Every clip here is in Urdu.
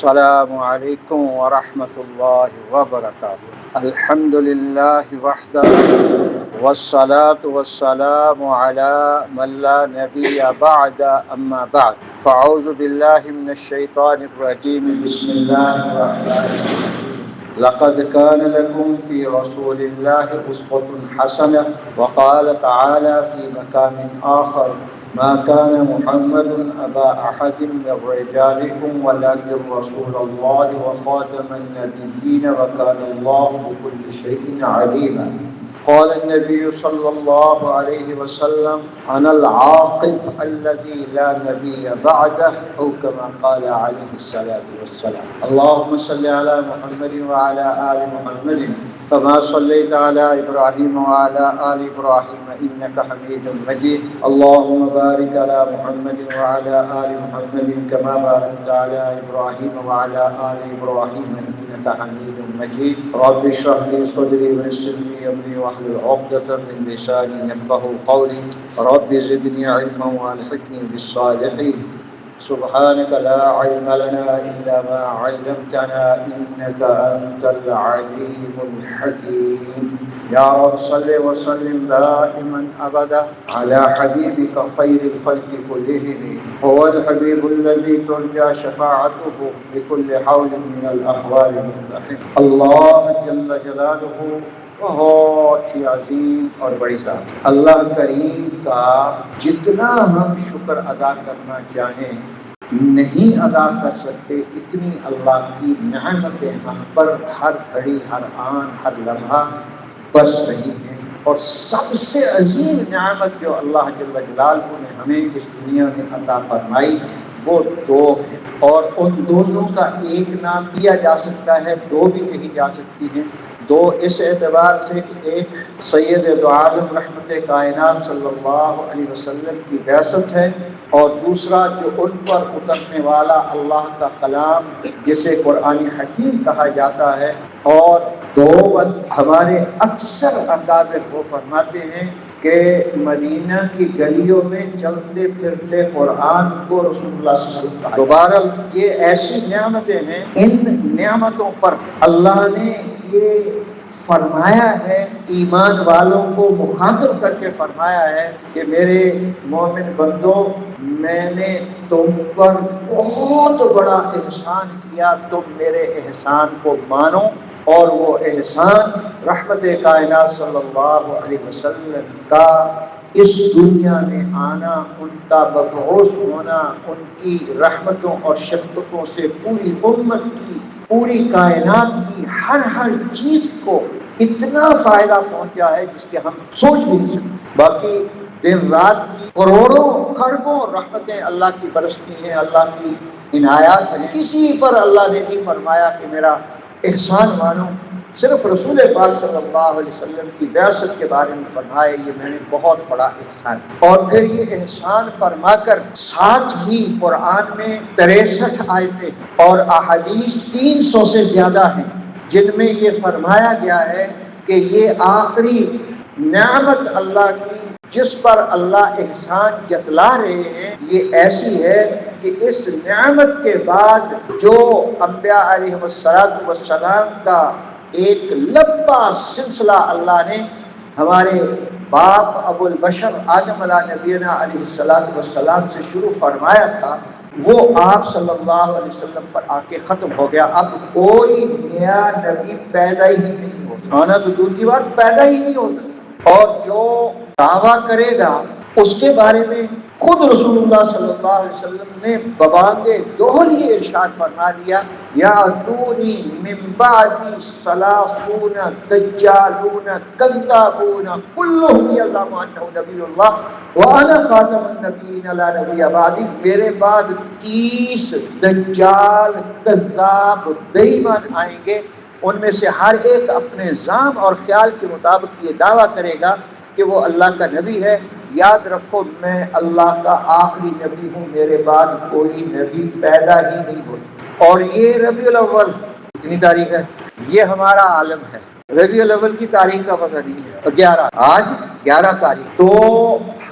السلام علیکم ورحمۃ اللہ وبرکاتہ۔ الحمد للہ وحدہ والصلاة والسلام علی من لا نبی بعد اما بعد فاعوذ باللہ من الشیطان الرجیم بسم اللہ الرحمن الرحیم لقد كان لكم في رسول الله أسوة حسنة وقال تعالى في مكان آخر ما كان محمد أبا أحد من رجالكم ولكن رسول الله وخاتم النبيين وكان الله بكل شيء عليما قال النبي صلى الله عليه وسلم أنا العاقب الذي لا نبي بعده أو كما قال عليه الصلاة والسلام اللهم صل على محمد وعلى آل محمد كما صليت على إبراهيم وعلى آل إبراهيم إنك حميد مجيد اللهم بارك على محمد وعلى آل محمد كما باركت على إبراهيم وعلى آل إبراهيم إنك حميد مجيد رب اشرح لي صدري ويسر لي أمري واحلل عقدة من لساني يفقهوا قولي رب زدني علما والحقني بالصالحين سبحانك لا علم لنا إلا ما علمتنا إنك أنت العليم الحكيم يا رب صل وسلم دائما أبدا على حبيبك خير الخلق كلهم هو الحبيب الذي ترجى شفاعته بكل حول من الأحوال المنتحم الله جل جلاله بہت ہی عظیم اور بڑی ذات اللہ کریم کا جتنا ہم شکر ادا کرنا چاہیں نہیں ادا کر سکتے، اتنی اللہ کی نعمتیں ہم پر ہر گھڑی ہر آن ہر لمحہ برس رہی ہیں۔ اور سب سے عظیم نعمت جو اللہ جل جلالہ نے ہمیں اس دنیا میں عطا فرمائی وہ دو ہیں، اور ان دونوں کا ایک نام لیا جا سکتا ہے، دو بھی کہی جا سکتی ہیں۔ دو اس اعتبار سے کہ ایک سید دو عالم رحمت کائنات صلی اللہ علیہ وسلم کی بعثت ہے، اور دوسرا جو ان پر اترنے والا اللہ کا کلام جسے قرآن حکیم کہا جاتا ہے۔ اور دو ہمارے اکثر اکابر وہ فرماتے ہیں کہ مدینہ کی گلیوں میں چلتے پھرتے قرآن کو رسول اللہ صلی اللہ علیہ وسلم دوبارہ یہ ایسی نعمتیں ہیں، ان نعمتوں پر اللہ نے یہ فرمایا ہے، ایمان والوں کو مخاطب کر کے فرمایا ہے کہ میرے مومن بندو میں نے تم پر بہت بڑا احسان کیا، تم میرے احسان کو مانو۔ اور وہ احسان رحمت کائنات صلی اللہ علیہ وسلم کا اس دنیا میں آنا، ان کا مبعوث ہونا، ان کی رحمتوں اور شفقتوں سے پوری امت کی، پوری کائنات کی ہر چیز کو اتنا فائدہ پہنچا ہے جس کے ہم سوچ بھی نہیں سکتے۔ باقی دن رات کی کروڑوں خربوں رحمتیں اللہ کی برستی ہیں، اللہ کی عنایات ہیں، کسی پر اللہ نے نہیں فرمایا کہ میرا احسان مانو، صرف رسول پاک صلی اللہ علیہ وسلم کی بعثت کے بارے میں فرمایا یہ میں نے بہت بڑا احسان۔ اور پھر یہ احسان فرما کر ساتھ ہی قرآن میں 63 آیتیں اور احادیث 300 سے زیادہ ہیں جن میں یہ فرمایا گیا ہے کہ یہ آخری نعمت اللہ کی جس پر اللہ احسان جتلا رہے ہیں یہ ایسی ہے کہ اس نعمت کے بعد جو انبیاء علیہ السلام کا ایک لمبا سلسلہ اللہ نے ہمارے باپ ابو البشر آدم علیہ نبینا علیہ السلام سے شروع فرمایا تھا، وہ آپ صلی اللہ علیہ وسلم پر آ کے ختم ہو گیا۔ اب کوئی نیا نبی پیدا ہی نہیں ہو سکتا، آنا تو دور کی بات، پیدا ہی نہیں ہو سکتا۔ اور جو دعویٰ کرے گا اس کے بارے میں خود رسول اللہ صلی اللہ علیہ وسلم نے ببانگ دوہل یہ ارشاد فرما دیا، یاتونی من بعدی ثلاثون دجالون کذابون کلهم یزعم انہ نبی اللہ وانا خاتم النبیین لا نبی بعدی، میرے بعد 30 دجال کذاب بے ایمان آئیں گے، ان میں سے ہر ایک اپنے زعم اور خیال کے مطابق یہ دعویٰ کرے گا کہ وہ اللہ کا نبی ہے۔ یاد رکھو میں اللہ کا آخری نبی ہوں، میرے بعد کوئی نبی پیدا ہی نہیں ہوتا۔ اور یہ ربیع الاول کتنی تاریخ ہے؟ یہ ہمارا عالم ہے، ربیع الاول کی تاریخ کا پتہ نہیں ہے، 11 آج 11 تاریخ، تو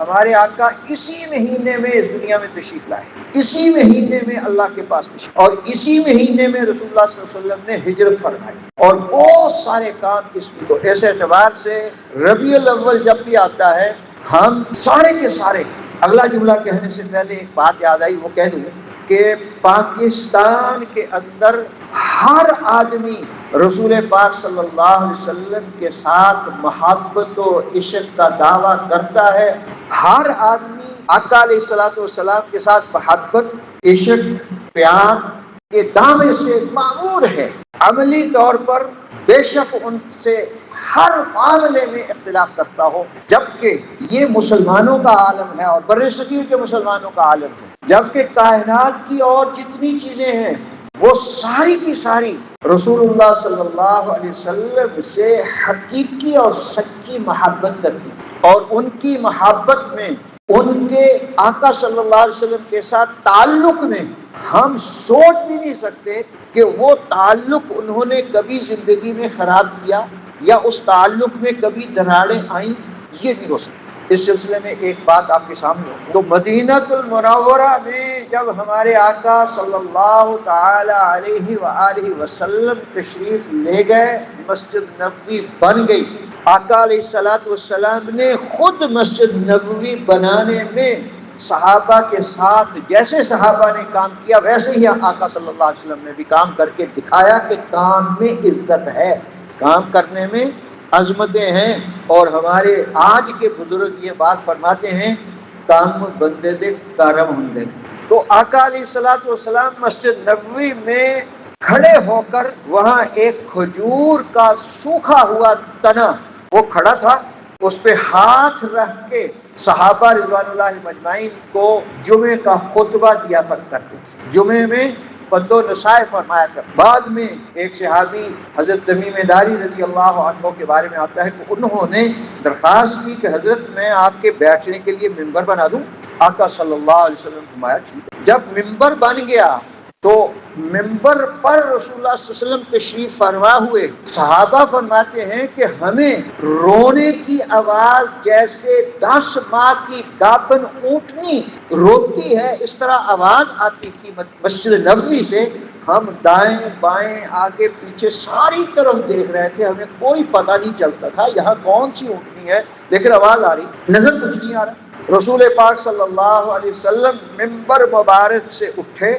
ہمارے آقا اسی مہینے میں اس دنیا میں تشریف لائے، اسی مہینے میں اللہ کے پاس تشریف، اور اسی مہینے میں رسول اللہ صلی اللہ علیہ وسلم نے ہجرت فرمائی، اور بہت سارے کام اس میں۔ تو ایسے اعتبار سے ربیع الاول جب بھی آتا ہے، ہم سارے کے سارے، اگلا جملہ کہنے سے پہلے ایک بات یاد آئی، وہ کہہ دوں کہ پاکستان کے اندر ہر آدمی رسول پاک صلی اللہ علیہ وسلم کے ساتھ محبت و عشق کا دعویٰ کرتا ہے، ہر آدمی آقا علیہ الصلوۃ والسلام کے ساتھ محبت، عشق، پیار کے دعوے سے معمور ہے، عملی طور پر بے شک ان سے ہر معاملے میں اختلاف کرتا ہو، جبکہ یہ مسلمانوں کا عالم ہے اور بر صغیر کے مسلمانوں کا عالم ہے، جبکہ کائنات کی اور جتنی چیزیں ہیں وہ ساری کی ساری رسول اللہ صلی اللہ علیہ وسلم سے حقیقی اور سچی محبت کرتی، اور ان کی محبت میں، ان کے آقا صلی اللہ علیہ وسلم کے ساتھ تعلق میں ہم سوچ بھی نہیں سکتے کہ وہ تعلق انہوں نے کبھی زندگی میں خراب کیا یا اس تعلق میں کبھی دراڑیں آئیں، یہ نہیں ہو سکتا۔ اس سلسلے میں ایک بات آپ کے سامنے ہو، تو مدینہ المنورہ میں جب ہمارے آقا صلی اللہ تعالی علیہ وآلہ وسلم تشریف لے گئے، مسجد نبوی بن گئی، آقا علیہ الصلوۃ والسلام نے خود مسجد نبوی بنانے میں صحابہ کے ساتھ جیسے صحابہ نے کام کیا ویسے ہی آقا صلی اللہ علیہ وسلم نے بھی کام کر کے دکھایا کہ کام میں عزت ہے، کام کرنے میں عظمتیں ہیں، اور ہمارے آج کے بزرگ یہ بات فرماتے ہیں، کام بندے دے کارم ہندے۔ تو آقا علیہ الصلوۃ والسلام مسجد نبوی میں کھڑے ہو کر وہاں ایک کھجور کا سوکھا ہوا تنا وہ کھڑا تھا، اس پہ ہاتھ رکھ کے صحابہ رضوان اللہ مجمعین کو جمعے کا خطبہ دیا کرتے تھے، جمعے میں پند و نصائح فرمایا کر۔ بعد میں ایک صحابی حضرت تمیم داری رضی اللہ عنہ کے بارے میں آتا ہے کہ انہوں نے درخواست کی کہ حضرت میں آپ کے بیٹھنے کے لیے ممبر بنا دوں، آقا صلی اللہ علیہ وسلم نے فرمایا ٹھیک۔ جب ممبر بن گیا تو ممبر پر رسول اللہ صلی اللہ علیہ وسلم تشریف فرما ہوئے، صحابہ فرماتے ہیں کہ ہمیں رونے کی آواز جیسے 10 ماہ کی گابن اونٹنی روتی ہے اس طرح آواز آتی تھی مسجد نبوی سے۔ ہم دائیں بائیں آگے پیچھے ساری طرف دیکھ رہے تھے، ہمیں کوئی پتہ نہیں چلتا تھا یہاں کون سی اونٹنی ہے، لیکن آواز آ رہی، نظر کچھ نہیں آ رہا۔ رسول پاک صلی اللہ علیہ وسلم ممبر مبارک سے اٹھے،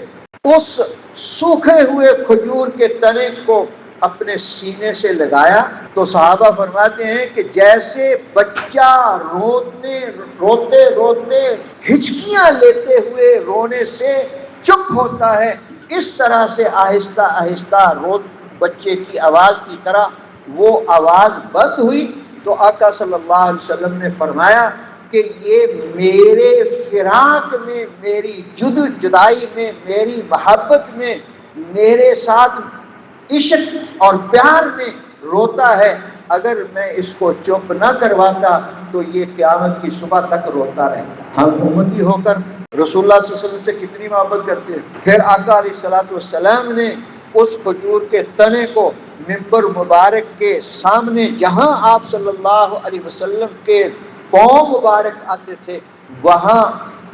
اس سوکھے ہوئے کھجور کے تنے کو اپنے سینے سے لگایا تو صحابہ فرماتے ہیں کہ جیسے بچہ روتے روتے ہچکیاں لیتے ہوئے رونے سے چپ ہوتا ہے، اس طرح سے آہستہ آہستہ بچے کی آواز کی طرح وہ آواز بند ہوئی۔ تو آقا صلی اللہ علیہ وسلم نے فرمایا کہ یہ میرے فراق میں، میری جدائی میں، میری محبت میں، میرے ساتھ عشق اور پیار میں روتا ہے، اگر میں اس کو چپ نہ کرواتا تو یہ قیامت کی صبح تک روتا رہتا۔ ہم امتی ہو کر رسول اللہ صلی اللہ علیہ وسلم سے کتنی محبت کرتے ہیں۔ پھر آقا علیہ الصلوۃ والسلام نے اس کھجور کے تنے کو ممبر مبارک کے سامنے جہاں آپ صلی اللہ علیہ وسلم کے پاؤں مبارک آتے تھے وہاں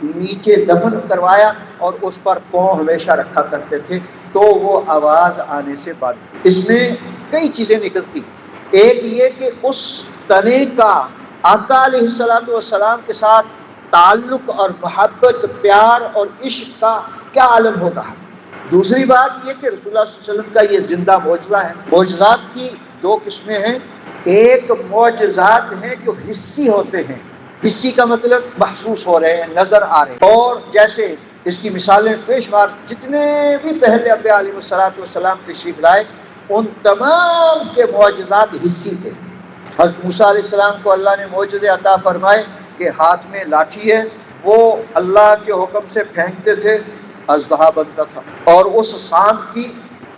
نیچے دفن کروایا، اور اس پر پاؤں ہمیشہ رکھا کرتے تھے تو وہ آواز آنے سے بعد۔ اس میں کئی چیزیں نکلتی، ایک یہ کہ اس تنے کا آقا علیہ الصلوۃ والسلام کے ساتھ تعلق اور محبت، پیار اور عشق کا کیا عالم ہوتا ہے۔ دوسری بات یہ کہ رسول اللہ صلی اللہ علیہ وسلم کا یہ زندہ معجزہ ہے۔ معجزات کی 2 قسمیں ہیں، ایک معجزات ہیں جو حسی ہوتے ہیں، حسی کا مطلب محسوس ہو رہے ہیں، نظر آ رہے ہیں، اور جیسے اس کی مثالیں پیش مار، جتنے بھی پہلے انبیاء علیہ الصلوۃ والسلام تشریف لائے ان تمام کے معجزات حسی تھے۔ حضرت موسیٰ علیہ السلام کو اللہ نے معجزے عطا فرمائے کہ ہاتھ میں لاٹھی ہے، وہ اللہ کے حکم سے پھینکتے تھے، اژدہا بنتا تھا، اور اس سانپ کی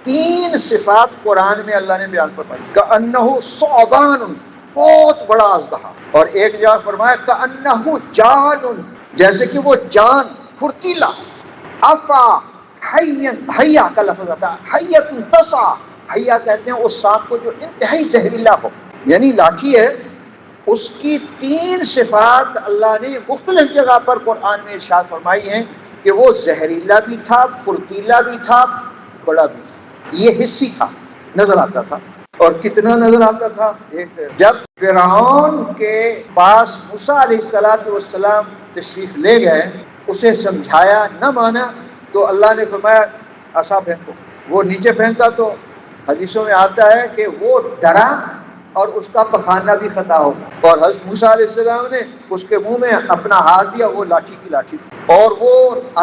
3 صفات قرآن میں اللہ نے بیان فرمائی، کأنہ ثعبان، بہت بڑا اژدہا، اور ایک جگہ فرمایا کأنہ جان، جیسے کہ وہ جان پھرتیلا، افا حیا کا لفظ آتا ہے، حیۃ تسعی، حیا کہتے ہیں اس سانپ کو جو انتہائی زہریلا ہو، یعنی لاٹھی ہے اس کی 3 صفات اللہ نے مختلف جگہ پر قرآن میں ارشاد فرمائی ہیں کہ وہ زہریلا بھی تھا، فرتیلا بھی تھا، بڑا بھی تھا۔ یہ حصی تھا، نظر آتا تھا۔ اور کتنا نظر آتا تھا؟ جب فرعون کے پاس موسیٰ علیہ السلام تشریف لے گئے، اسے سمجھایا، نہ مانا، تو اللہ نے فرمایا عصا پھینکو۔ وہ نیچے پھینکا تو حدیثوں میں آتا ہے کہ وہ ڈرا اور اس کا پخانہ بھی خطا ہو گیا، اور حضرت موسیٰ علیہ السلام نے اس کے منہ میں اپنا ہاتھ دیا، وہ لاٹھی کی لاٹھی تھی۔ اور وہ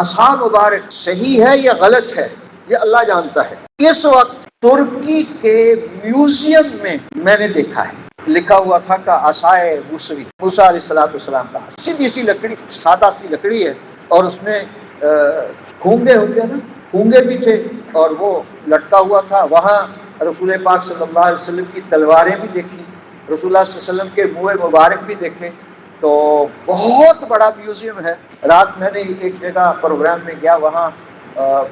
عصا مبارک صحیح ہے یا غلط ہے یہ اللہ جانتا ہے۔ اس وقت ترکی کے میوزیم میں نے دیکھا ہے، لکھا ہوا تھا کہ عصائے موسوی، موسیٰ علیہ السلام کا، سیدھی سی لکڑی، سادہ سی لکڑی ہے، اور اس میں کھونگے ہوتے ہیں نا، کھونگے بھی تھے، اور وہ لٹکا ہوا تھا۔ وہاں رسول پاک صلی اللہ علیہ وسلم کی تلواریں بھی دیکھی، رسول اللہ صلی اللہ علیہ وسلم کے منہ مبارک بھی دیکھے۔ تو بہت بڑا میوزیم ہے۔ رات میں نے ایک جگہ پروگرام میں گیا، وہاں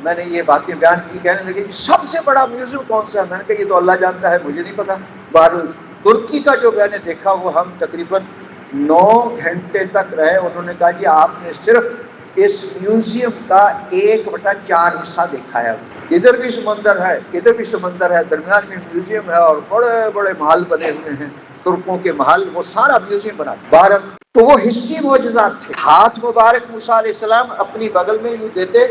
میں نے یہ باتیں بیان کی، کہنے لگے کہ سب سے بڑا میوزیم کون سا ہے؟ میں نے کہا یہ تو اللہ جانتا ہے، مجھے نہیں پتا۔ بہرحال ترکی کا جو میں نے دیکھا وہ ہم تقریباً 9 گھنٹے تک رہے۔ انہوں نے کہا جی آپ نے صرف اس میوزیم کا 1/4 حصہ دیکھا ہے، ادھر بھی سمندر ہے، ادھر بھی سمندر ہے، درمیان میں میوزیم ہے، اور بڑے بڑے محل بنے ہوئے ہیں، ترکوں کے محل، وہ سارا میوزیم بنا۔ بھارت تو وہ حصی معجزات تھے۔ ہاتھ مبارک موسیٰ علیہ السلام اپنی بغل میں یوں دیتے،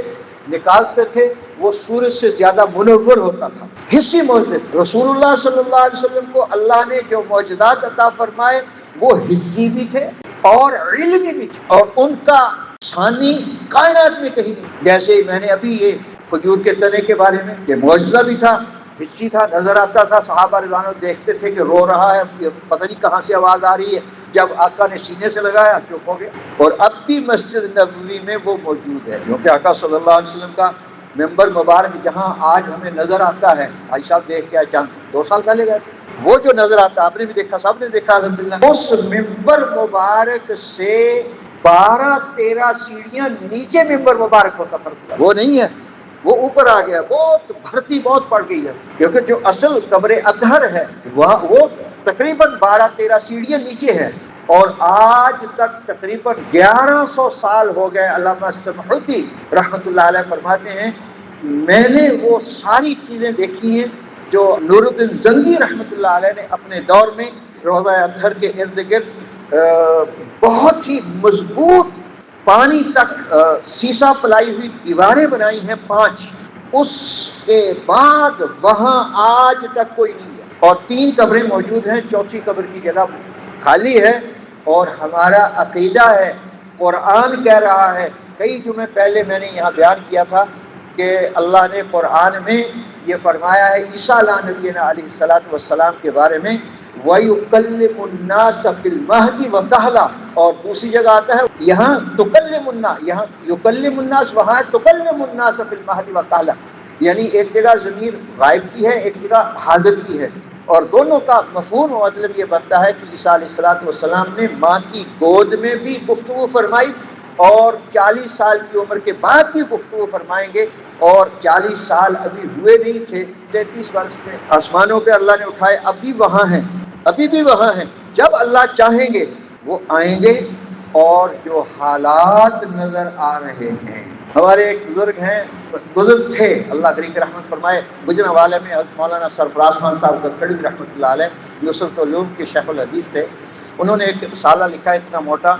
نکالتے تھے، وہ سورج سے زیادہ منور ہوتا تھا۔ حصی معجزے تھے۔ رسول اللہ صلی اللہ علیہ وسلم کو اللہ نے جو معجزات عطا فرمائے وہ حصی بھی تھے اور علمی بھی تھے، اور ان کا ثانی کائنات میں کہیں نہیں۔ جیسے میں نے ابھی یہ کھجور کے تنے کے بارے میں، یہ معجزہ بھی تھا، حصی تھا، نظر آتا تھا، صحابہ رضوان اللہ دیکھتے تھے کہ رو رہا ہے، پتہ نہیں کہاں سے آواز آ رہی ہے، جب آقا نے سینے سے لگایا چپ ہو گیا۔ اور اب بھی مسجد نبوی میں وہ موجود ہے، کیونکہ آقا صلی اللہ علیہ وسلم کا ممبر مبارک جہاں آج ہمیں نظر آتا ہے، بھائی صاحب دیکھ کے چند 2 سال پہلے گئے تھے، وہ جو نظر آتا آپ نے بھی دیکھا، سب نے دیکھا الحمدللہ، اس ممبر مبارک سے 12-13 سیڑھیاں نیچے ممبر مبارک ہوتا تھا، وہ نہیں ہے، وہ اوپر آ گیا، بہت بھرتی بہت پڑ گئی ہے، کیونکہ جو اصل قبر اطہر ہے وہ تقریباً 12-13 سیڑھیاں نیچے ہے، اور آج تک تقریباً 1100 سال ہو گئے۔ علامہ سمحوتی رحمۃ اللہ علیہ فرماتے ہیں میں نے وہ ساری چیزیں دیکھی ہیں جو نور الدین زنگی رحمۃ اللہ علیہ نے اپنے دور میں روضہ اطہر کے ارد گرد بہت ہی مضبوط پانی تک سیسا پلائی ہوئی دیواریں بنائی ہیں 5، اس کے بعد وہاں آج تک کوئی نہیں ہے، اور 3 قبریں موجود ہیں، 4تھی قبر کی جگہ خالی ہے۔ اور ہمارا عقیدہ ہے، قرآن کہہ رہا ہے، کئی جمعے پہلے میں نے یہاں بیان کیا تھا کہ اللہ نے قرآن میں یہ فرمایا ہے عیسیٰ علیہ السلام کے بارے میں، وَيُكَلِّمُ النَّاسَ فِي الْمَهْدِ وَكَهْلًا، اور دوسری جگہ آتا ہے یہاں تُكَلِّمُ النَّاسَ، یہاں يُكَلِّمُ النَّاسَ، وہاں تُكَلِّمُ النَّاسَ فِي الْمَهْدِ وَكَهْلًا، یعنی ایک جگہ ضمیر غائب کی ہے، ایک جگہ حاضر کی ہے، اور دونوں کا مفہوم و مطلب یہ بنتا ہے کہ عیسیٰ علیہ السلام نے ماں کی گود میں بھی گفتگو فرمائی، اور 40 سال کی عمر کے بعد بھی گفتگو فرمائیں گے، اور 40 سال ابھی ہوئے نہیں تھے، 33 برس میں آسمانوں پہ اللہ نے اٹھائے، ابھی وہاں ہیں، ابھی بھی وہاں ہیں، جب اللہ چاہیں گے وہ آئیں گے۔ اور جو حالات نظر آ رہے ہیں، ہمارے ایک بزرگ تھے، اللہ کریم رحمت فرمائے، گجرا والے میں مولانا سرفراز خان صاحب گدکھڑی رحمۃ اللہ علیہ، نصرت العلوم کے شیخ الحدیث تھے، انہوں نے ایک رسالہ لکھا اتنا موٹا،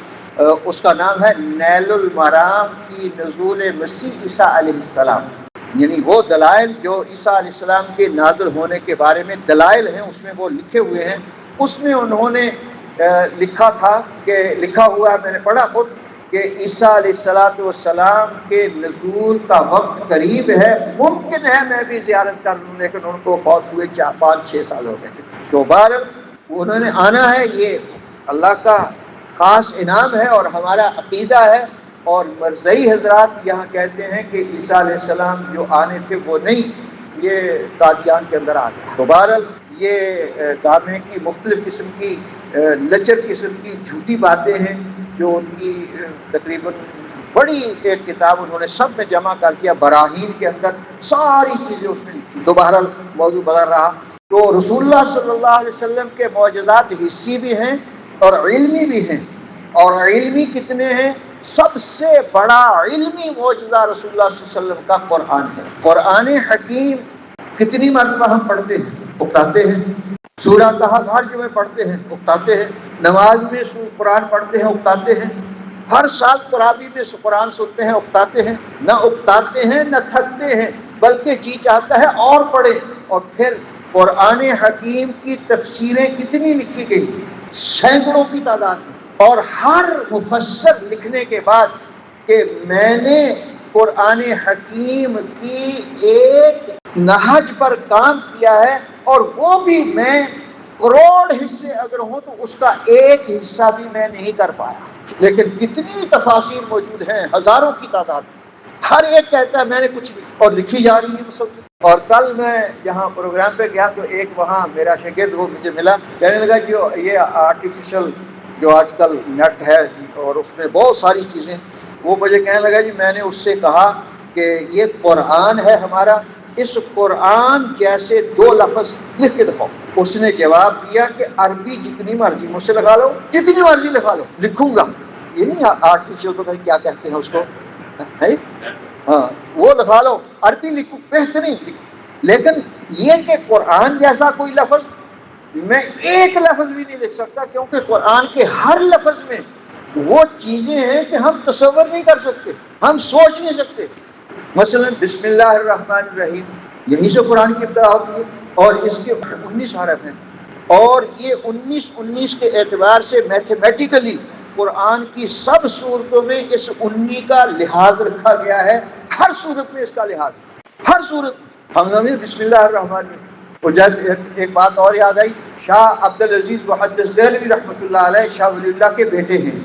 اس کا نام ہے نیل المرام فی نزول مسیح عیسیٰ علیہ السلام، یعنی وہ دلائل جو عیسیٰ علیہ السلام کے نازل ہونے کے بارے میں دلائل ہیں، اس میں وہ لکھے ہوئے ہیں۔ اس میں انہوں نے لکھا تھا کہ لکھا ہوا ہے، میں نے پڑھا خود، کہ عیسیٰ علیہ السلام کے نزول کا وقت قریب ہے، ممکن ہے میں بھی زیارت کر لوں، لیکن ان کو بہت ہوئے 5-6 سال ہو گئے، تو بہرحال انہوں نے آنا ہے، یہ اللہ کا خاص انعام ہے اور ہمارا عقیدہ ہے۔ اور مرزئی حضرات یہاں کہتے ہیں کہ عیسیٰ علیہ السلام جو آنے تھے وہ نہیں، یہ قادیان کے اندر آ گئے۔ تو بہرحال یہ دامے کی مختلف قسم کی لچر قسم کی جھوٹی باتیں ہیں، جو ان کی تقریباً بڑی ایک کتاب انہوں نے سب میں جمع کر دیا، براہین کے اندر ساری چیزیں اس میں لکھی۔ تو بہرحال موضوع بدل رہا، تو رسول اللہ صلی اللہ علیہ وسلم کے معجزات حصی بھی ہیں اور علمی بھی ہیں. اور علمی کتنے ہیں؟ سب سے بڑا علمی معجزہ رسول اللہ صلی اللہ علیہ وسلم کا قرآن ہے. قرآن حکیم کتنی مرتبہ ہم پڑھتے ہیں، اکتاتے ہیں. سورہ کہف ہر جمعے پڑھتے ہیں، اکتاتے ہیں. نماز میں قرآن پڑھتے ہیں، اکتاتے ہیں. ہر سال تراویح میں قرآن سنتے ہیں، اکتاتے ہیں. نہ اکتاتے ہیں نہ تھکتے ہیں، بلکہ جی چاہتا ہے اور پڑھیں. اور پھر قرآن حکیم کی تفسیریں کتنی لکھی گئی؟ سینکڑوں کی تعداد میں. اور ہر مفسر لکھنے کے بعد کہ میں نے قرآن حکیم کی ایک نہج پر کام کیا ہے، اور وہ بھی میں کروڑ حصے اگر ہوں تو اس کا ایک حصہ بھی میں نہیں کر پایا. لیکن کتنی تفاسیر موجود ہیں، ہزاروں کی تعداد. ہر ایک کہتا ہے میں نے کچھ نہیں، اور لکھی جا رہی ہے مسلسل. اور کل میں جہاں پروگرام پہ گیا تو ایک وہاں میرا شاگرد وہ مجھے ملا، کہنے لگا جو یہ آرٹیفیشل جو آج کل نیٹ ہے اور اس میں بہت ساری چیزیں، وہ مجھے کہنے لگا جی میں نے اس سے کہا کہ یہ قرآن ہے ہمارا، اس قرآن جیسے 2 لفظ لکھ کے دکھاؤ. اس نے جواب دیا کہ عربی جتنی مرضی مجھ سے لگا لو، جتنی مرضی لکھا لو، لکھوں گا. یہ نہیں آرٹیفیشل کو کیا کہتے ہیں اس کو، ہاں وہ لکھا لو، عربی لکھو، بہترین لکھو. لیکن یہ کہ قرآن جیسا کوئی لفظ میں ایک لفظ بھی نہیں لکھ سکتا، کیونکہ قرآن کے ہر لفظ میں وہ چیزیں ہیں کہ ہم تصور نہیں کر سکتے، ہم سوچ نہیں سکتے. مثلا بسم اللہ الرحمن الرحیم، یہی سے قرآن کی ابتدا ہوتی ہے، اور اس کے 19 حرف ہیں. اور یہ 19 کے اعتبار سے میتھمیٹیکلی قرآن کی سب صورتوں میں اس 19 کا لحاظ رکھا گیا ہے. ہر صورت میں اس کا لحاظ، ہر صورت میں. ہم نے بسم اللہ الرحمن الرحیم. اور جیسے ایک بات اور یاد آئی، شاہ عبدالعزیز محدث دہلوی رحمۃ اللہ علیہ شاہ ولی اللہ کے بیٹے ہیں.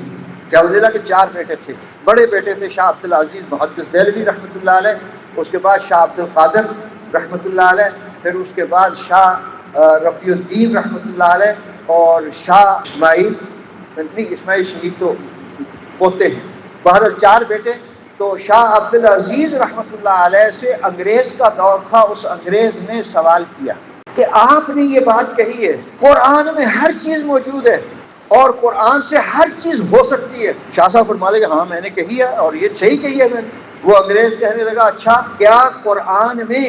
شاہ ولی اللہ کے 4 بیٹے تھے. بڑے بیٹے تھے شاہ عبدالعزیز محدث دہلوی رحمۃ اللہ علیہ، اس کے بعد شاہ عبد القادر رحمۃ اللہ علیہ، پھر اس کے بعد شاہ رفیع الدین رحمۃ اللہ علیہ، اور شاہ اسماعیل شہید تو پوتے ہیں. بہرحال 4 بیٹے. تو شاہ عبدالعزیز رحمۃ اللہ علیہ سے انگریز کا دور تھا. اس انگریز نے سوال کیا کہ آپ نے یہ بات کہی ہے قرآن میں ہر چیز موجود ہے اور قرآن سے ہر چیز ہو سکتی ہے. شاہ صاحب فرما لے کہ ہاں میں نے کہی ہے اور یہ صحیح کہی ہے میں نے. وہ انگریز کہنے لگا اچھا کیا قرآن میں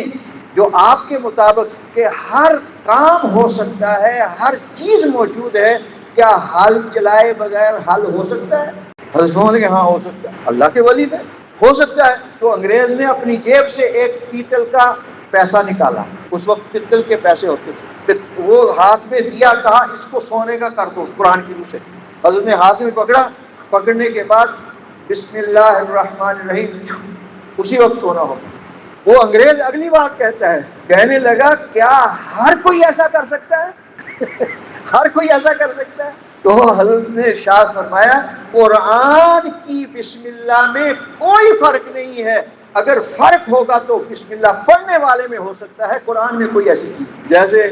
جو آپ کے مطابق کہ ہر کام ہو سکتا ہے، ہر چیز موجود ہے، کیا حل چلائے بغیر حل ہو سکتا ہے؟ حضرت فرمانے کہ ہاں ہو سکتا ہے. اللہ کے ولی تھے، ہو سکتا ہے. تو انگریز نے اپنی جیب سے ایک پیتل کا پیسہ نکالا. اس وقت پیتل کے پیسے ہوتے تھے. وہ ہاتھ میں دیا، کہا اس کو سونے کا کر دو قرآن کی روح سے. حضرت نے ہاتھ میں پکڑا، پکڑنے کے بعد بسم اللہ الرحمن الرحیم، اسی وقت سونا ہوگا. وہ انگریز اگلی بات کہتا ہے، کہنے لگا کیا ہر کوئی ایسا کر سکتا ہے؟ ہر کوئی ایسا کر سکتا ہے؟ تو حضرت نے ارشاد فرمایا قرآن کی بسم اللہ میں کوئی فرق نہیں ہے. اگر فرق ہوگا تو بسم اللہ پڑھنے والے میں ہو سکتا ہے، قرآن میں کوئی ایسی چیز. جیسے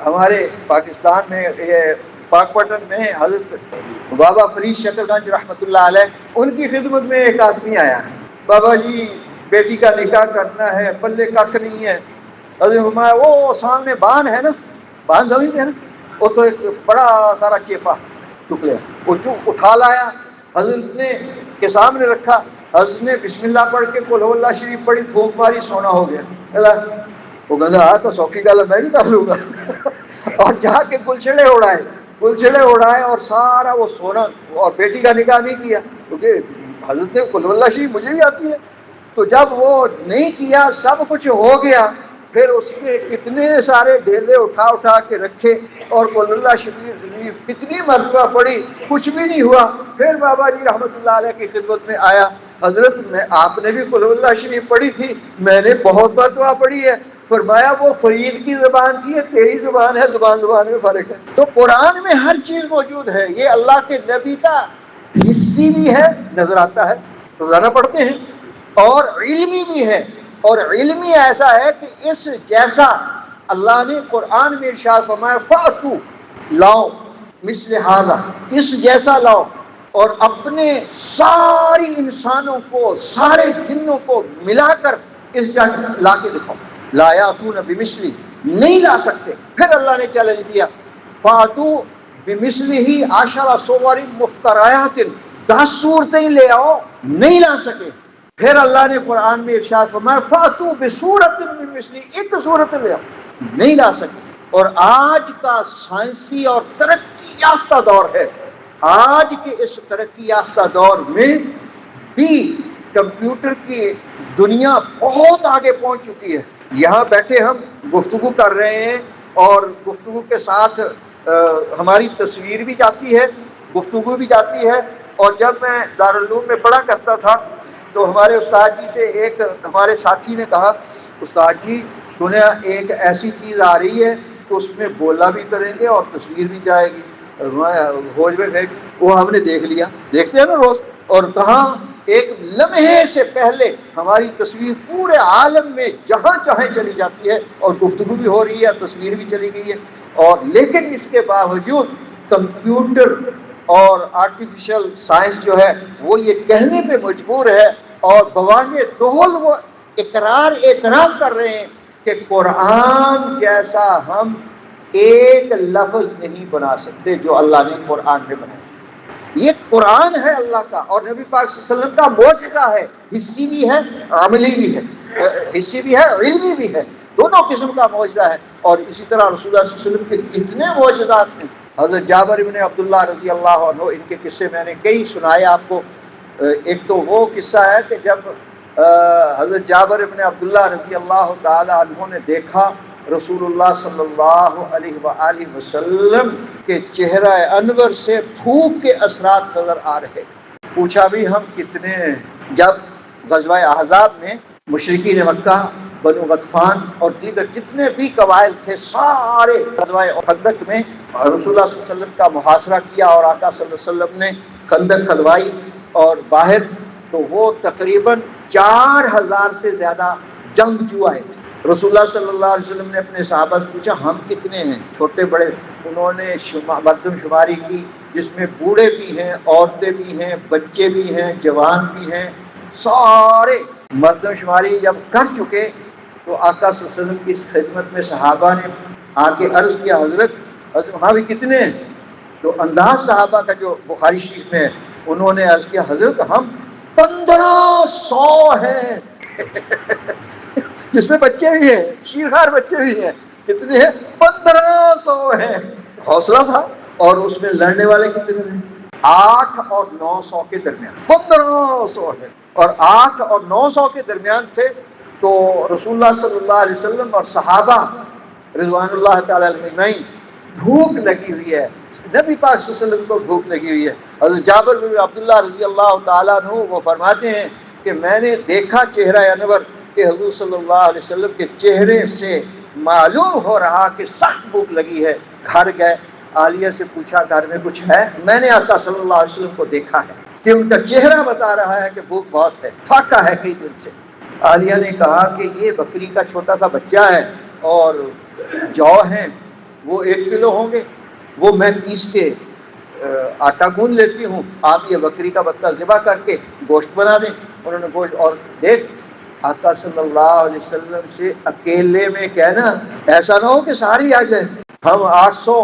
ہمارے پاکستان میں یہ پاک پٹن میں حضرت بابا فرید شکر گنج رحمۃ اللہ علیہ، ان کی خدمت میں ایک آدمی آیا، بابا جی بیٹی کا نکاح کرنا ہے، پلے ککھ نہیں ہے. حضرت فرمایا وہ سامنے بان ہے نا، بان زمین ہے نا، وہ تو ایک بڑا سارا چیپا ٹکڑے وہ جو اٹھا لایا، حضرت نے کے سامنے رکھا. حضرت نے بسم اللہ پڑھ کے قل هو اللہ شریف پڑھی، پھونک ماری، سونا ہو گیا. وہ کہتا ہاں تو سوکھی گل میں بھی کر لوں گا. اور جا کے گلچھڑے اڑائے اور سارا وہ سونا. اور بیٹی کا نکاح نہیں کیا کیونکہ حضرت نے قل هو اللہ شریف مجھے بھی آتی ہے. تو جب وہ نہیں کیا، سب کچھ ہو گیا، پھر اس نے کتنے سارے ڈھیلے اٹھا کے رکھے اور قل اللہ شریف کتنی مرتبہ پڑھی، کچھ بھی نہیں ہوا. پھر بابا جی رحمۃ اللہ علیہ کی خدمت میں آیا، حضرت آپ نے بھی قل اللہ شریف پڑھی تھی، میں نے بہت مرتبہ پڑھی ہے. فرمایا وہ فرید کی زبان تھی، یہ تیری زبان ہے، زبان میں فرق ہے. تو قرآن میں ہر چیز موجود ہے. یہ اللہ کے نبی کا حصی بھی ہے، نظر آتا ہے، روزانہ پڑھتے ہیں، اور علمی بھی ہے. اور علمی ایسا ہے کہ اس جیسا اللہ نے قرآن میں ارشاد فرمایا فَأْتُوا لاؤ مثل ھذا، اس جیسا لاؤ، اور اپنے ساری انسانوں کو، سارے جنوں کو ملا کر اس جگہ لا کے دکھاؤ. لا یاتون بمثلی، نہیں لا سکتے. پھر اللہ نے چیلنج دیا فَأْتُوا بمثلہ عشر صور مفتریات، 10 صورتیں لے آؤ، نہیں لا سکے۔ پھر اللہ نے قرآن میں ارشاد فرمایا فَأْتُوا بِسُورَةٍ مِّن مِّثْلِهِ، ایک صورت لے آؤ، نہیں لا سکے۔ اور آج کا سائنسی اور ترقی یافتہ دور ہے، آج کے اس ترقی یافتہ دور میں بھی کمپیوٹر کی دنیا بہت آگے پہنچ چکی ہے۔ یہاں بیٹھے ہم گفتگو کر رہے ہیں اور گفتگو کے ساتھ ہماری تصویر بھی جاتی ہے، گفتگو بھی جاتی ہے۔ اور جب میں دارالعلوم میں پڑھا کرتا تھا تو ہمارے استاد جی سے ایک ہمارے ساتھی نے کہا استاد جی سنیا ایک ایسی چیز آ رہی ہے کہ اس میں بولا بھی کریں گے اور تصویر بھی جائے گی، ہوج میں گئے۔ وہ ہم نے دیکھ لیا، دیکھتے ہیں نا روز، اور کہاں ایک لمحے سے پہلے ہماری تصویر پورے عالم میں جہاں چاہیں چلی جاتی ہے، اور گفتگو بھی ہو رہی ہے، تصویر بھی چلی گئی ہے۔ اور لیکن اس کے باوجود کمپیوٹر اور آرٹیفیشل سائنس جو ہے وہ یہ کہنے پہ مجبور ہے اور بوانگ دہل وہ اقرار اعتراف کر رہے ہیں کہ قرآن جیسا ہم ایک لفظ نہیں بنا سکتے جو اللہ نے قرآن میں بنایا۔ یہ قرآن ہے اللہ کا اور نبی پاک صلی اللہ علیہ وسلم کا معجزہ ہے، حسی بھی ہے عملی بھی ہے، حسی بھی ہے علمی بھی ہے، دونوں قسم کا معجزہ ہے۔ اور اسی طرح رسول اللہ صلی اللہ علیہ وسلم کے کتنے معجزات ہیں۔ حضرت جابر ابن عبداللہ رضی اللہ عنہ، ان کے قصے میں نے کئی سنائے آپ کو۔ ایک تو وہ قصہ ہے کہ جب حضرت جابر ابن عبداللہ رضی اللہ تعالی عنہ نے دیکھا رسول اللہ صلی اللہ علیہ وآلہ وسلم کے چہرہ انور سے بھوک کے اثرات نظر آ رہے، پوچھا بھی ہم کتنے ہیں؟ جب غزوہ احزاب میں مشرکین مکہ، بنو غطفان اور دیگر جتنے بھی قبائل تھے سارے غزوہ خندق میں رسول اللہ صلی اللہ علیہ وسلم کا محاصرہ کیا اور آقا صلی اللہ علیہ وسلم نے خندق کھدوائی اور باہر تو وہ تقریباً 4000 سے زیادہ جنگجو آئے تھے۔ رسول اللہ صلی اللہ علیہ وسلم نے اپنے صحابہ سے پوچھا ہم کتنے ہیں، چھوٹے بڑے؟ انہوں نے مردم شماری کی جس میں بوڑھے بھی ہیں، عورتیں بھی ہیں، بچے بھی ہیں، جوان بھی ہیں، سارے مردم شماری جب کر چکے تو آقا صلی اللہ علیہ وسلم کی خدمت میں صحابہ نے آ کے عرض کیا حضرت وہاں بھی کتنے ہیں؟ تو انداز صحابہ کا جو بخاری شریف میں ہے، انہوں نے عرض کیا حضرت ہم 1500 ہیں جس میں بچے بھی ہیں، شیرخوار بچے بھی ہیں۔ کتنے ہیں؟ 1500 ہیں۔ حوصلہ تھا۔ اور اس میں لڑنے والے کتنے ہیں؟ 8 اور 900 کے درمیان 1500 ہے، اور 8 اور 900 کے درمیان تھے۔ تو رسول اللہ صلی اللہ علیہ وسلم اور صحابہ رضوان اللہ تعالی علیہم اجمعین، بھوک لگی ہوئی ہے، نبی پاک صلی اللہ علیہ وسلم کو بھوک لگی ہوئی ہے۔ حضرت جابر بن عبداللہ رضی اللہ تعالیٰ عنہ وہ فرماتے ہیں کہ میں نے دیکھا چہرہ انور کہ حضور صلی اللہ علیہ وسلم کے چہرے سے معلوم ہو رہا کہ سخت بھوک لگی ہے۔ گھر گئے، عالیہ سے پوچھا گھر میں کچھ ہے؟ میں نے آقا صلی اللہ علیہ وسلم کو دیکھا ہے کہ ان کا چہرہ بتا رہا ہے کہ بھوک بہت ہے، تھکا ہے کئی دن سے۔ عالیہ نے کہا کہ یہ بکری کا چھوٹا سا بچہ ہے اور جو ہیں وہ 1 کلو ہوں گے، وہ میں پیس کے آٹا گوندھ لیتی ہوں، آپ یہ بکری کا بچہ ذبح کر کے گوشت بنا دیں۔ انہوں نے گوشت، اور دیکھ آقا صلی اللہ علیہ وسلم سے اکیلے میں کہنا، ایسا نہ ہو کہ ساری آ جائے، ہم 800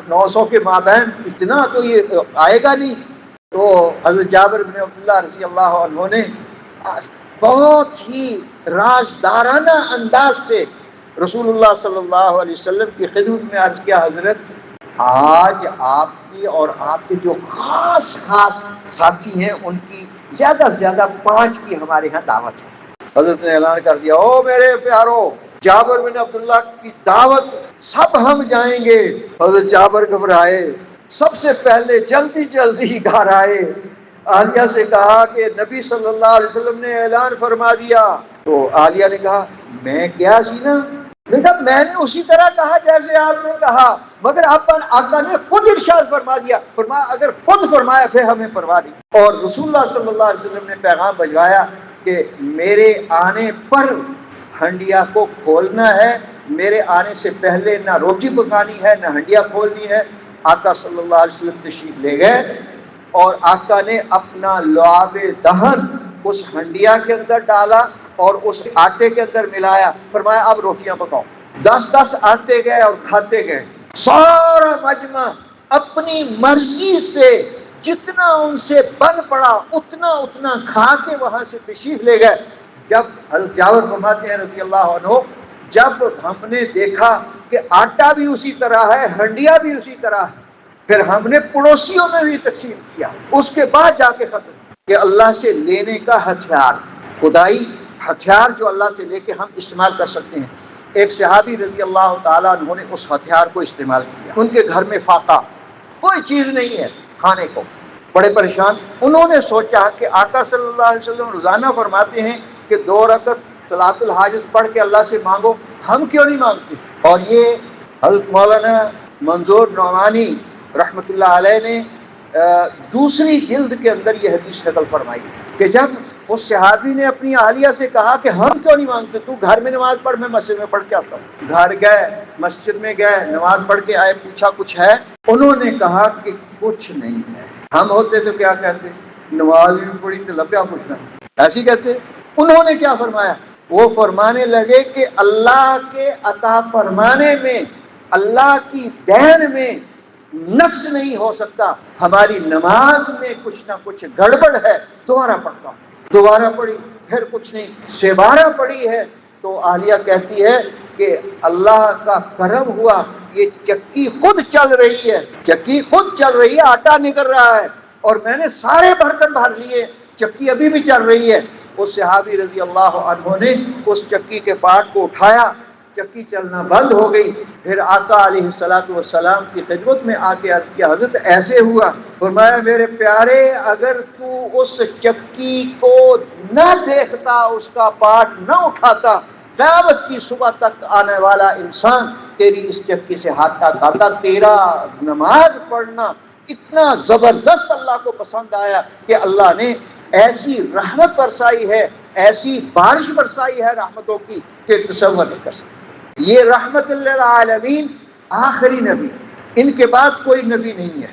900 کے مابین اتنا تو یہ آئے گا نہیں۔ تو حضرت جابر بن عبداللہ رضی اللہ عنہ نے بہت ہی رازدارانہ انداز سے رسول اللہ صلی اللہ علیہ وسلم کی خدمت میں عرض کیا حضرت آج آپ کی اور آپ کے جو خاص ساتھی ہیں ان کی زیادہ سے زیادہ 5 کی ہمارے ہاں دعوت ہے۔ حضرت نے اعلان کر دیا او میرے پیارو، جابر بن عبداللہ کی دعوت سب ہم جائیں گے۔ حضرت جابر گھبرائے، سب سے پہلے جلدی گھر آئے، عالیہ سے کہا کہ نبی صلی اللہ علیہ وسلم نے اعلان فرما دیا۔ تو عالیہ نے کہا میں کیا سینا، میں نے اسی طرح کہا جیسے آپ نے کہا، مگر آقا نے خود ارشاد فرما دیا، فرمایا اگر خود فرمایا پھر ہمیں پرواہ نہیں۔ اور رسول اللہ صلی اللہ علیہ وسلم نے پیغام بھجوایا کہ میرے آنے پر ہنڈیا کو کھولنا ہے، میرے آنے سے پہلے نہ روٹی پکانی ہے نہ ہنڈیا کھولنی ہے۔ آقا صلی اللہ علیہ وسلم تشریف لے گئے اور آقا نے اپنا لعاب دہن اس ہنڈیا کے اندر ڈالا اور اس آٹے کے اندر ملایا، فرمایا اب روٹیاں پکاؤ۔ 10 آتے گئے اور کھاتے گئے، سارا مجمع اپنی مرضی سے جتنا ان سے بن پڑا اتنا کھا کے وہاں سے تشریف لے گئے۔ جب حضرت جابر فرماتے ہیں رضی اللہ عنہ، جب ہم نے دیکھا کہ آٹا بھی اسی طرح ہے، ہنڈیا بھی اسی طرح ہے، پھر ہم نے پڑوسیوں میں بھی تقسیم کیا، اس کے بعد جا کے ختم کہ اللہ سے لینے کا ہتھیار، خدائی ہتھیار جو اللہ سے لے کے ہم استعمال کر سکتے ہیں۔ ایک صحابی رضی اللہ تعالیٰ عنہ نے اس ہتھیار کو استعمال کیا، ان کے گھر میں فاقہ، کوئی چیز نہیں ہے کھانے کو، بڑے پریشان۔ انہوں نے سوچا کہ آقا صلی اللہ علیہ وسلم روزانہ فرماتے ہیں کہ 2 رکعت صلاۃ الحاجت پڑھ کے اللہ سے مانگو، ہم کیوں نہیں مانگتے؟ اور یہ حضرت مولانا منظور نعمانی رحمۃ اللہ علیہ نے دوسری جلد کے اندر یہ حدیث نقل فرمائی کہ جب اس صحابی نے اپنی اہلیہ سے کہا کہ ہم کیوں نہیں مانگتے، تو گھر میں نماز پڑھ، میں مسجد میں پڑھ کے آتا ہوں۔ گھر گئے، مسجد میں گئے، نماز پڑھ کے آئے، پوچھا کچھ ہے؟ انہوں نے کہا کہ کچھ نہیں ہے۔ ہم ہوتے تو کیا کہتے؟ نماز بھی پڑھی تو لبیا پوچھنا، ایسی کہتے۔ انہوں نے کیا فرمایا؟ وہ فرمانے لگے کہ اللہ کے عطا فرمانے میں، اللہ کی دین میں نقص نہیں ہو سکتا، ہماری نماز میں کچھ نہ کچھ گڑبڑ ہے، دوبارہ پڑھتا ہوں۔ دوبارہ پڑھی، پھر کچھ نہیں، 12 پڑھی ہے تو اہلیہ کہتی ہے کہ اللہ کا کرم ہوا، یہ چکی خود چل رہی ہے، چکی خود چل رہی ہے، آٹا نکل رہا ہے، اور میں نے سارے برتن بھر لیے، چکی ابھی بھی چل رہی ہے۔ اس صحابی رضی اللہ عنہ نے اس چکی کے پارٹ کو اٹھایا، چکی چلنا بند ہو گئی۔ پھر آقا علیہ الصلوۃ والسلام کی خدمت میں آ کے عرض کیا، حضرت ایسے ہوا؟ فرمایا میرے پیارے، اگر تو اس چکی کو نہ دیکھتا، اس کا پارٹ نہ اٹھاتا، قیامت کی صبح تک آنے والا انسان تیری اس چکی سے ہاتھ نہ کھاتا۔ تیرا نماز پڑھنا اتنا زبردست اللہ کو پسند آیا کہ اللہ نے ایسی رحمت برسائی ہے، ایسی بارش برسائی ہے رحمتوں کی کہ تصور نہیں کر سکتے۔ یہ رحمت للعالمین آخری نبی، ان کے بعد کوئی نبی نہیں ہے،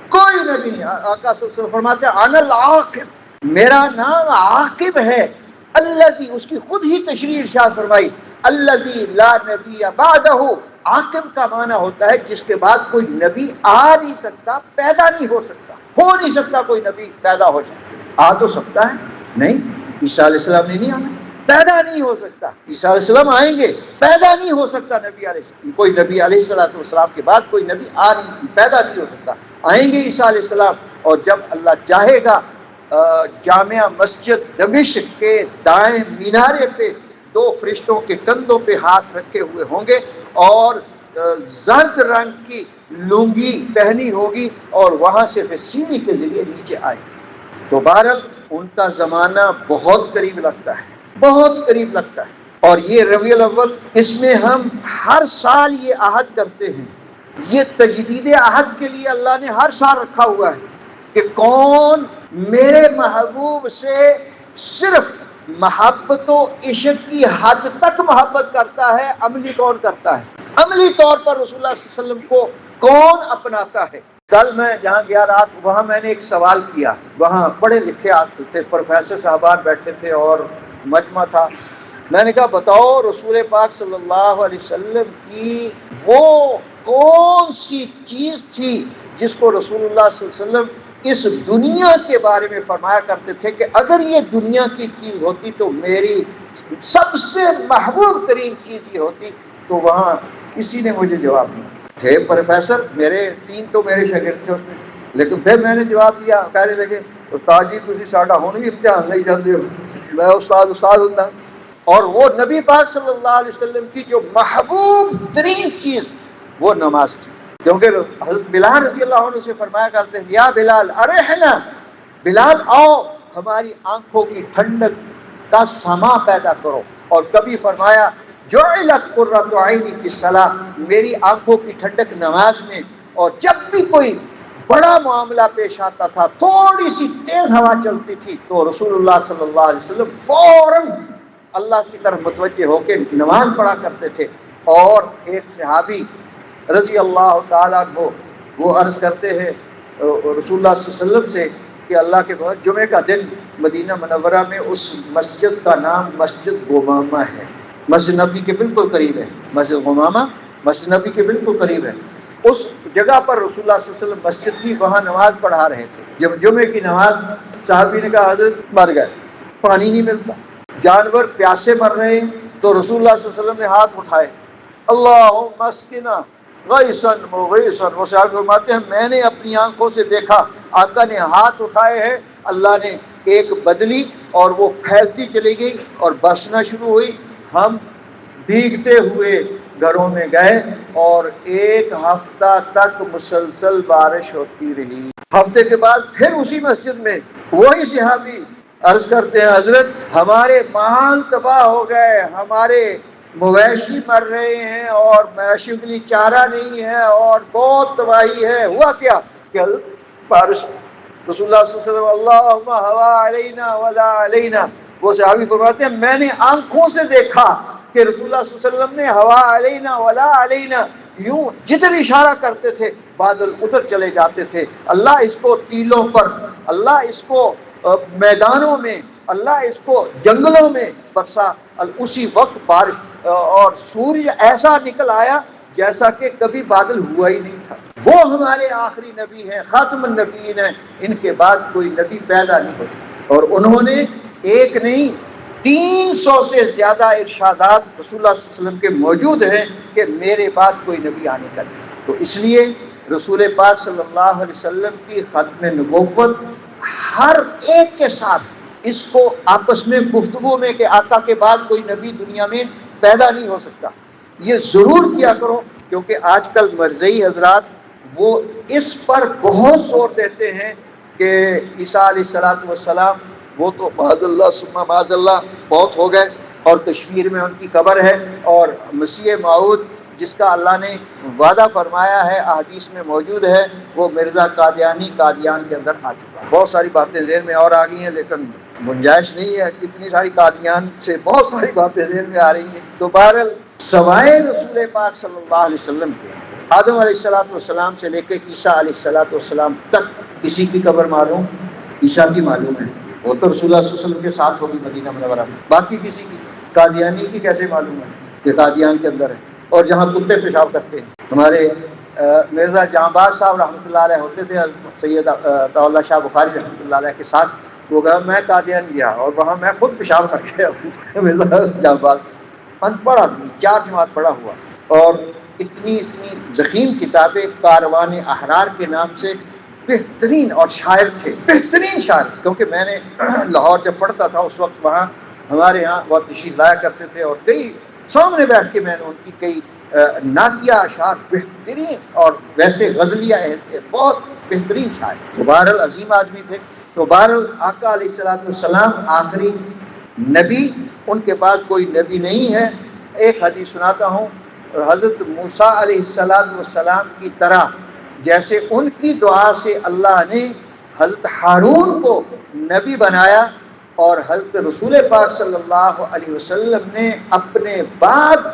کوئی نبی نہیں۔ آقا صلی اللہ علیہ وسلم فرماتے ہیں انا العاقب، میرا نام عاقب ہے، الذی، اس کی خود ہی تشریح ارشاد فرمائی، الذی لا نبی بعدہ۔ عاقب کا معنی ہوتا ہے جس کے بعد کوئی نبی آ نہیں سکتا، پیدا نہیں ہو سکتا، ہو نہیں سکتا کوئی نبی پیدا ہو جائے۔ آ تو سکتا ہے نہیں، عیسیٰ علیہ السلام نے نہیں آنا، پیدا نہیں ہو سکتا۔ عیسیٰ علیہ السلام آئیں گے، پیدا نہیں ہو سکتا نبی علیہ السلام، کوئی نبی علیہ السلام کے بعد کوئی نبی پیدا نہیں ہو سکتا۔ آئیں گے عیسیٰ علیہ السلام، اور جب اللہ چاہے گا جامعہ مسجد دمشق کے دائیں مینارے پہ 2 فرشتوں کے کندھوں پہ ہاتھ رکھے ہوئے ہوں گے، اور زرد رنگ کی لنگی پہنی ہوگی، اور وہاں سے پھر سیڑھی کے ذریعے نیچے آئے گی۔ تو بہرحال ان کا زمانہ بہت قریب لگتا ہے، بہت قریب لگتا ہے۔ اور یہ ربیع الاول، اس میں ہم ہر سال یہ عہد کرتے ہیں، یہ تجدید عہد کے لیے اللہ نے ہر سال رکھا ہوا ہے کہ کون میرے محبوب سے صرف محبت و عشق کی حد تک محبت کرتا ہے، عملی کون کرتا ہے، عملی طور پر رسول اللہ صلی اللہ علیہ وسلم کو کون اپناتا ہے۔ کل میں جہاں گیا رات، وہاں میں نے ایک سوال کیا، وہاں پڑھے لکھے آتے تھے، پروفیسر صاحبان بیٹھے تھے اور مجمع تھا۔ میں نے کہا بتاؤ رسول پاک صلی اللہ علیہ وسلم کی وہ کون سی چیز تھی جس کو رسول اللہ صلی اللہ علیہ وسلم اس دنیا کے بارے میں فرمایا کرتے تھے کہ اگر یہ دنیا کی چیز ہوتی تو میری سب سے محبوب ترین چیز یہ ہوتی، تو وہاں کسی نے مجھے جواب نہیں تھے پروفیسر، میرے 3 تو میرے شاگرد تھے اس میں، لیکن پھر میں نے جواب دیا، کہنے لگے استاد جی تسی ساڈا ہن بھی امتحان نہیں جاندے ہو، میں استاد ہوتا۔ اور وہ نبی پاک صلی اللہ علیہ وسلم کی جو محبوب ترین چیز وہ نماز تھی، کیونکہ حضرت بلال رضی اللہ عنہ سے فرمایا کرتے ہیں یا بلال ارحنا، بلال آؤ ہماری آنکھوں کی ٹھنڈک کا سما پیدا کرو، اور کبھی فرمایا جعلت قرۃ عینی فی الصلاۃ، میری آنکھوں کی ٹھنڈک نماز میں۔ اور جب بھی کوئی بڑا معاملہ پیش آتا تھا، تھوڑی سی تیز ہوا چلتی تھی، تو رسول اللہ صلی اللہ علیہ وسلم فوراً اللہ کی طرف متوجہ ہو کے نماز پڑھا کرتے تھے۔ اور ایک صحابی رضی اللہ تعالیٰ عنہ وہ عرض کرتے ہیں رسول اللہ صلی اللہ علیہ وسلم سے کہ اللہ کے بہت جمعے کا دن مدینہ منورہ میں اس مسجد کا نام مسجد غمامہ ہے، مسجد نبی کے بالکل قریب ہے، مسجد غمامہ مسجد نبی کے بالکل قریب ہے۔ اس جگہ پر رسول اللہ صلی اللہ علیہ وسلم مسجد تھی، وہاں نماز پڑھا رہے تھے. جب جمعے کی نماز، صحابی نے کہا حضرت مر گئے، پانی نہیں ملتا، جانور پیاسے مر رہے ہیں. تو رسول اللہ صلی اللہ علیہ وسلم نے ہاتھ اٹھائے، اللہم اسقنا غیثا مغیثا. وہ صحابی فرماتے ہیں میں نے اپنی آنکھوں سے دیکھا، آقا نے ہاتھ اٹھائے ہیں، اللہ نے ایک بدلی اور وہ پھیلتی چلی گئی اور برسنا شروع ہوئی. ہم بھیگتے ہوئے گھروں میں گئے اور 1 ہفتہ تک مسلسل بارش ہوتی رہی. ہفتے کے بعد پھر اسی مسجد میں وہی صحابی عرض کرتے ہیں حضرت ہمارے مال تباہ ہو گئے، ہمارے مویشی مر رہے ہیں اور مویشیوں کے لیے چارہ نہیں ہے اور بہت تباہی ہے. ہوا کیا کہ بارش. رسول اللہ صلی اللہ علیہ وسلم اللہم ہوا علینا ولا علینا. وہ صحابی فرماتے ہیں میں نے آنکھوں سے دیکھا کہ رسول اللہ صلی اللہ علیہ وسلم نے ہوا علینا ولا علینا یوں جدھر اشارہ کرتے تھے بادل ادھر چلے جاتے تھے. اللہ اس کو ٹیلوں پر، اللہ اس کو میدانوں میں، اللہ اس کو جنگلوں میں برسا. اسی وقت بارش اور سورج ایسا نکل آیا جیسا کہ کبھی بادل ہوا ہی نہیں تھا. وہ ہمارے آخری نبی ہیں، خاتم النبیین ہیں، ان کے بعد کوئی نبی پیدا نہیں ہوتا. اور انہوں نے ایک نہیں 300 سے زیادہ ارشادات رسول اللہ صلی اللہ علیہ وسلم کے موجود ہیں کہ میرے بعد کوئی نبی آنے کا نہیں. تو اس لیے رسول پاک صلی اللہ علیہ وسلم کی ختم نبوت ہر ایک کے ساتھ اس کو آپس میں گفتگو میں کہ آقا کے بعد کوئی نبی دنیا میں پیدا نہیں ہو سکتا، یہ ضرور کیا کرو. کیونکہ آج کل مرزئی حضرات وہ اس پر بہت زور دیتے ہیں کہ عیسیٰ علیہ السلام وہ تو معاذ اللہ ثم معاذ اللہ فوت ہو گئے اور کشمیر میں ان کی قبر ہے، اور مسیح موعود جس کا اللہ نے وعدہ فرمایا ہے احادیث میں موجود ہے وہ مرزا قادیانی قادیان کے اندر آ چکا ہے. بہت ساری باتیں ذہن میں اور آ گئی ہیں لیکن گنجائش نہیں ہے، کتنی ساری قادیان سے بہت ساری باتیں ذہن میں آ رہی ہیں. تو بہرحال سوائے رسول پاک صلی اللہ علیہ وسلم کے آدم علیہ السلام سے لے کے عیسیٰ علیہ السلام تک کسی کی قبر معلوم؟ عیسیٰ کی معلوم ہے، وہ تو رسول اللہ صلی اللہ علیہ وسلم کے ساتھ ہوگی مدینہ منورہ میں. باقی کسی کی قادیانی کی کیسے معلوم ہے کہ قادیان کے اندر ہے؟ اور جہاں کتے پیشاب کرتے ہیں. ہمارے مرزا جہاں باز صاحب رحمۃ اللہ علیہ ہوتے تھے سید عطا اللہ شاہ بخاری رحمۃ اللہ علیہ کے ساتھ، وہ کہا میں قادیان گیا اور وہاں میں خود پیشاب کر کے مرزا جہاں باز ان پڑھ آدمی 4 جماعت پڑھا ہوا اور اتنی ضخیم کتابیں، کاروان احرار کے نام سے، بہترین اور شاعر تھے، بہترین شاعر. کیونکہ میں نے لاہور جب پڑھتا تھا اس وقت وہاں ہمارے یہاں بہت تشریف لایا کرتے تھے اور کئی سامنے بیٹھ کے میں نے ان کی کئی نعتیہ اشعار بہترین اور ویسے غزلیہ بہت بہترین شاعر. تو بہرحال عظیم آدمی تھے. تو بہرحال آقا علیہ السلام آخری نبی، ان کے بعد کوئی نبی نہیں ہے. ایک حدیث سناتا ہوں، حضرت موسیٰ علیہ السلام کی طرح جیسے ان کی دعا سے اللہ نے حضرت ہارون کو نبی بنایا، اور حضرت رسول پاک صلی اللہ علیہ وسلم نے اپنے بعد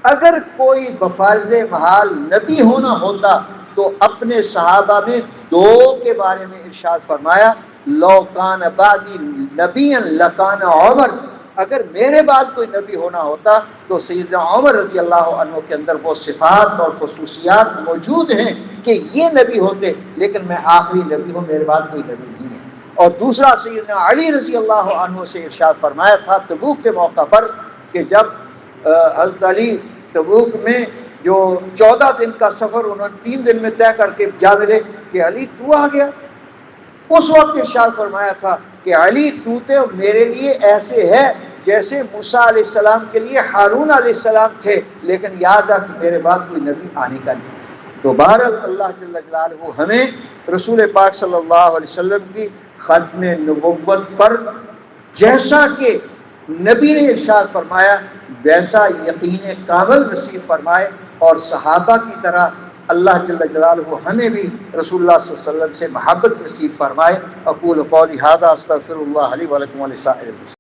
اگر کوئی بفرض محال نبی ہونا ہوتا تو اپنے صحابہ میں 2 کے بارے میں ارشاد فرمایا لو کان بعدی نبی لکان عمر. اگر میرے بعد کوئی نبی ہونا ہوتا تو سیدنا عمر رضی اللہ عنہ کے اندر وہ صفات اور خصوصیات موجود ہیں کہ یہ نبی ہوتے، لیکن میں آخری نبی ہوں، میرے بعد کوئی نبی نہیں ہے. اور دوسرا سیدنا علی رضی اللہ عنہ سے ارشاد فرمایا تھا تبوک کے موقع پر کہ جب حضرت علی تبوک میں جو 14 دن کا سفر انہوں نے 3 دن میں طے کر کے جا ملے کہ علی تو آ گیا، اس وقت ارشاد فرمایا تھا کہ علی تو تے میرے لیے ایسے ہے جیسے موسیٰ علیہ السلام کے لیے ہارون علیہ السلام تھے، لیکن یاد رکھ میرے بعد کوئی نبی آنے کا نہیں. تو بہرحال اللہ جل جلالہ ہمیں رسول پاک صلی اللہ علیہ وسلم کی ختم نبوت پر جیسا کہ نبی نے ارشاد فرمایا ویسا یقین کامل نصیب فرمائے، اور صحابہ کی طرح اللہ جل جلالہ ہمیں بھی رسول اللہ صلی اللہ علیہ وسلم سے محبت نصیب فرمائے. اقول قولی ھذا استغفر اللہ لی ولکم ولسائر المسلمین.